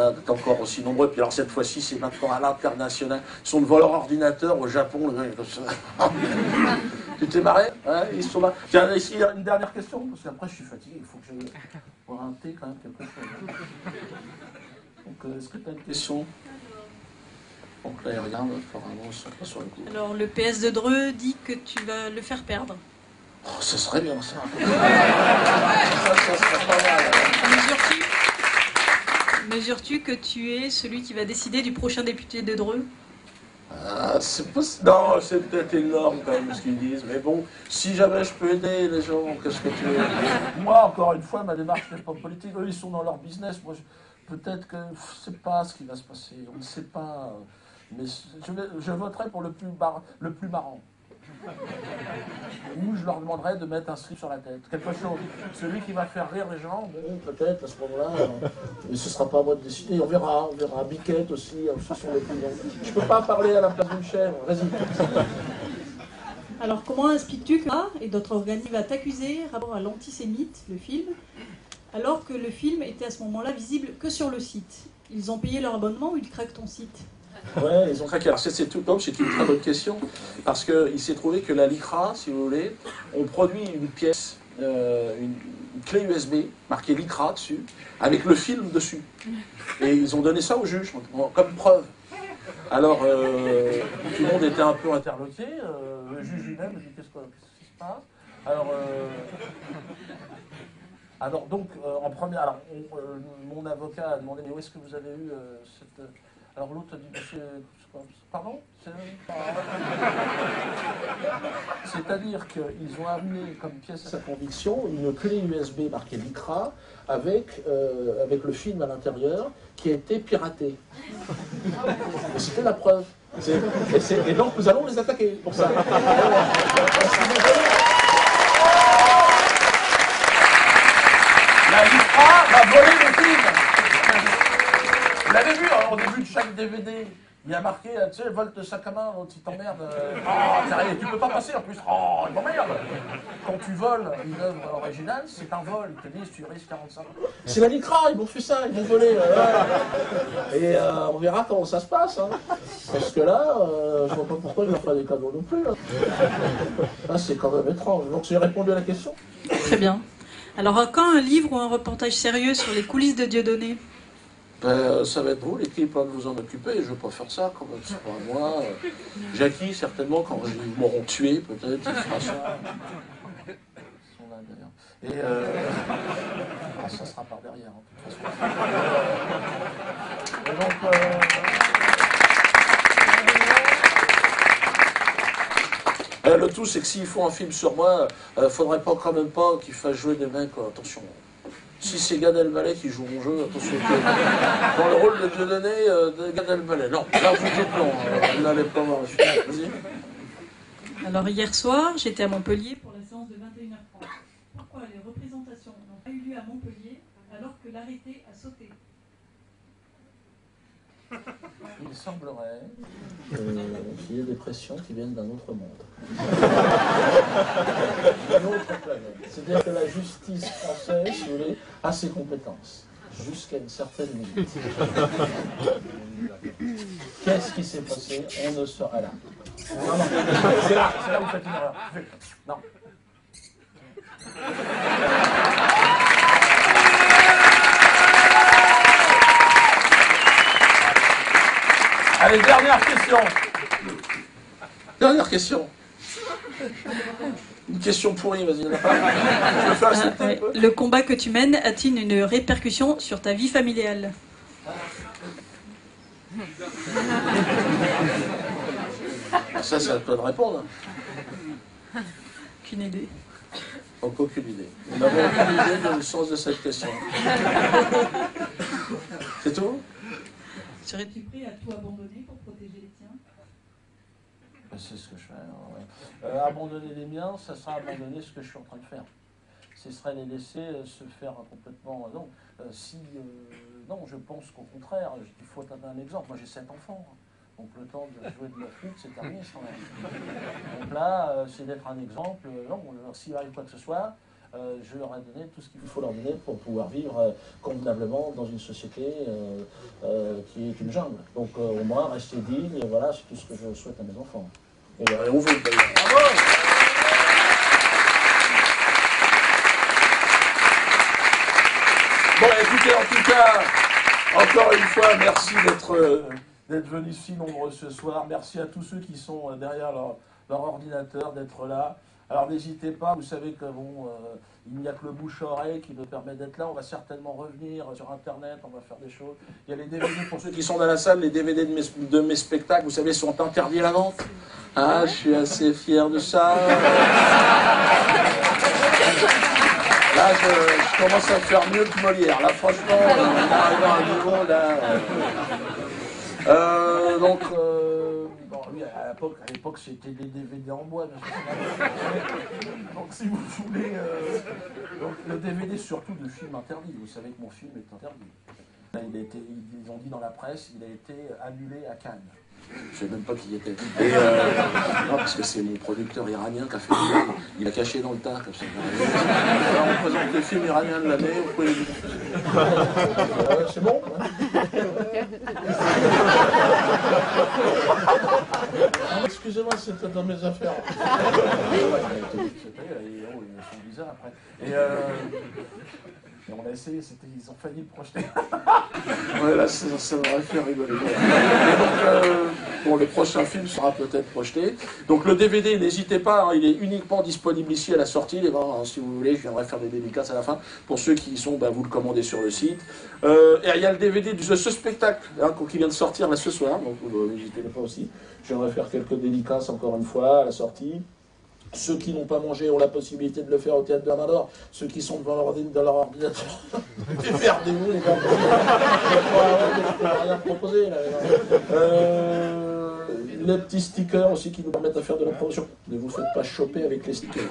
voilà, d'être encore aussi nombreux. Puis alors cette fois-ci, c'est maintenant à l'international. Ils sont devant leur ordinateur au Japon, le gars, comme ça. Tu t'es marré? Ouais, ils sont là. Tiens, ici, il y a une dernière question, parce qu'après je suis fatigué, il faut que j'aille boire un thé quand même, quelque chose. Donc, est-ce que tu as une question? Donc là, il regarde, apparemment, ils sont pas sur le coup. Alors, le PS de Dreux dit que tu vas le faire perdre. Oh, ce serait bien, ça. Ça serait pas mal. Mesures-tu que tu es celui qui va décider du prochain député de Dreux? C'est pas... Non, c'est peut-être énorme quand même ce qu'ils disent, mais bon, si jamais je peux aider les gens, qu'est-ce que tu veux? Moi, encore une fois, ma démarche n'est pas politique. Eux, ils sont dans leur business. Moi, peut-être que je ne sais pas ce qui va se passer. On ne sait pas. Mais je voterai pour le plus marrant. Ou je leur demanderai de mettre un slip sur la tête. Quelque chose. Celui qui va faire rire les gens, bon, peut-être à ce moment-là. Mais ce ne sera pas à moi de décider. On verra. Biquette aussi. Ce sont les plus grands. Je ne peux pas parler à la place d'une chèvre. Vas-y. Alors, comment expliques-tu que et d'autres organismes va t'accuser rapport à l'antisémite, le film, alors que le film était à ce moment-là visible que sur le site? Ils ont payé leur abonnement ou ils craquent ton site? Ouais, ils ont craqué. Alors c'est tout comme, c'est une très bonne question, parce qu'il s'est trouvé que la LICRA, si vous voulez, on produit une pièce, une clé USB, marquée LICRA dessus, avec le film dessus. Et ils ont donné ça au juge, comme preuve. Alors, tout le monde était un peu interloqué, le juge lui-même dit qu'est-ce qui se passe? Alors donc, en première, mon avocat a demandé, mais où est-ce que vous avez eu cette... Alors l'autre a dit, pardon? C'est-à-dire qu'ils ont amené comme pièce à sa conviction une clé USB marquée LICRA avec le film à l'intérieur qui a été piraté. Et c'était la preuve. Et donc nous allons les attaquer pour ça. La LICRA va voler le film. Vous l'avez vu, au début de chaque DVD, il y a marqué, tu sais, volte sac à main, l'autre il t'emmerde. Sérieux, tu peux pas passer en plus. Oh, il m'emmerde. Quand tu voles une œuvre originale, c'est un vol. Ils te disent, tu risques 45 ans. C'est la LICRA, ils m'ont fait ça, ils m'ont volé. Et on verra comment ça se passe. Hein. Parce que là, je vois pas pourquoi ils n'ont pas des cadeaux non plus. Là, c'est quand même étrange. Donc j'ai répondu à la question. Très bien. Alors, quand un livre ou un reportage sérieux sur les coulisses de Dieudonné? Ça va être vous, l'équipe, de vous en occuper. Je ne veux pas faire ça quand même, c'est pas moi. Jackie, certainement, quand ils m'auront tué, peut-être, il fera ça. Ils sont là, d'ailleurs. Et ça sera par derrière, de toute façon. Et donc, le tout, c'est que s'ils font un film sur moi, faudrait pas quand même pas qu'ils fassent jouer des mecs, attention. Si c'est Gad Elmaleh qui joue mon jeu, attention. Dans le rôle de Dieudonné, de Gad Elmaleh. Non, là vous dites non, n'allez pas voir le film. Vas-y. Alors hier soir, j'étais à Montpellier pour la séance de 21h30. Pourquoi les représentations n'ont pas eu lieu à Montpellier alors que l'arrêté a sauté? Il semblerait qu'il y ait des pressions qui viennent d'un autre monde. D'une autre planète. C'est-à-dire que la justice française, si vous voulez, a ses compétences, jusqu'à une certaine limite. Qu'est-ce qui s'est passé? On ne sera là. Non, c'est là où vous faites une erreur. Non. Allez, dernière question. Dernière question. Une question pourrie, vas-y. Je veux faire accepter un peu. Le combat que tu mènes a-t-il une répercussion sur ta vie familiale? Ça, c'est à toi de répondre. Aucune idée. Donc, aucune idée. Nous n'avons aucune idée du sens de cette question. C'est tout? Serais-tu prêt à tout abandonner pour protéger les tiens? C'est ce que je fais. Ouais. Abandonner les miens, ça sera abandonner ce que je suis en train de faire. Ce serait les laisser se faire complètement... Non, non, je pense qu'au contraire, il faut donner un exemple. Moi, j'ai 7 enfants. Donc le temps de jouer de la flûte, c'est terminé quand même. Donc là, c'est d'être un exemple. Non, s'il arrive quoi que ce soit, je leur ai donné tout ce qu'il faut leur donner pour pouvoir vivre convenablement dans une société qui est une jungle. Donc au moins, rester digne, et voilà, c'est tout ce que je souhaite à mes enfants. Et on veut d'ailleurs. Bravo! Bon, écoutez, en tout cas, encore une fois, merci d'être venus si nombreux ce soir. Merci à tous ceux qui sont derrière leur ordinateur, d'être là. Alors n'hésitez pas, vous savez que bon, il n'y a que le bouche-oreille qui nous permet d'être là. On va certainement revenir sur Internet, on va faire des choses. Il y a les DVD, pour ceux qui sont dans la salle, les DVD de mes spectacles, vous savez, sont interdits à la vente. Ah, je suis assez fier de ça. Là, je commence à faire mieux que Molière. Là, franchement, on arrive à un niveau, là... bon, oui, à l'époque, c'était des DVD en bois. Donc, si vous voulez... donc, le DVD, surtout de films interdits. Vous savez que mon film est interdit. Là, ils ont dit dans la presse, il a été annulé à Cannes. Je ne sais même pas qui y était. Et non, parce que c'est mon producteur iranien qui a fait le film. Il a caché dans le tas, comme ça. Alors, on présente le film iranien de l'année, vous pouvez... c'est bon excusez-moi, c'était dans mes affaires. Ils sont bizarres après. Et on a essayé, ils ont failli le projeter. Ouais, là, ça m'aurait fait rigoler. Et donc, bon, le prochain film sera peut-être projeté. Donc, le DVD, n'hésitez pas, hein, il est uniquement disponible ici à la sortie. Les gens, si vous voulez, je viendrai faire des dédicaces à la fin. Pour ceux qui y sont, vous le commandez sur le site. Et il y a le DVD de ce spectacle qui vient de sortir là ce soir. Donc, n'hésitez pas aussi. Je viendrai faire quelques dédicaces encore une fois à la sortie. Ceux qui n'ont pas mangé ont la possibilité de le faire au théâtre de la Main d'Or. Ceux qui sont devant leur ordinateur, démerdez-vous les gars. Je ne peux rien proposer là. Les petits stickers aussi qui nous permettent de faire de la promotion. Ne vous faites pas choper avec les stickers.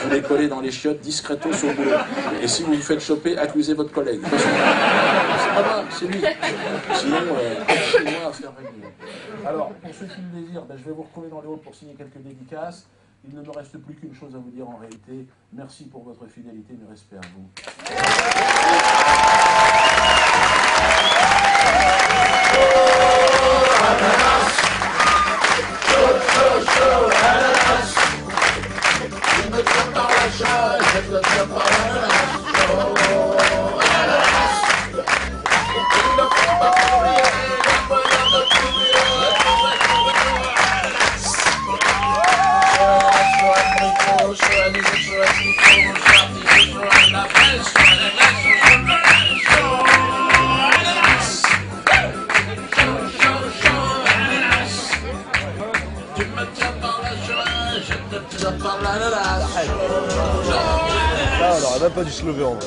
Vous les collez dans les chiottes discretos sur le boulot. Et si vous vous faites choper, accusez votre collègue. C'est pas grave, c'est lui. Sinon, c'est moi à faire régler. Alors, pour ceux qui le désirent, je vais vous retrouver dans les halls pour signer quelques dédicaces. Il ne me reste plus qu'une chose à vous dire en réalité. Merci pour votre fidélité, mes respects à vous. Là, on n'aurait même pas dû se lever en vrai.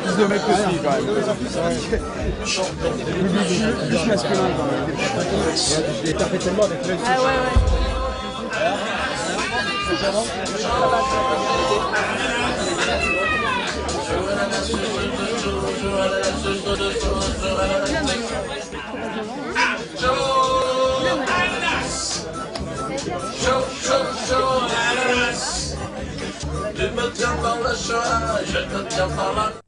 Plus de mecs aussi quand même. Plus masculin quand même. J'ai tapé tellement avec l'œil. Ah ouais. Tu me tiens par la chaise, je te tiens par la...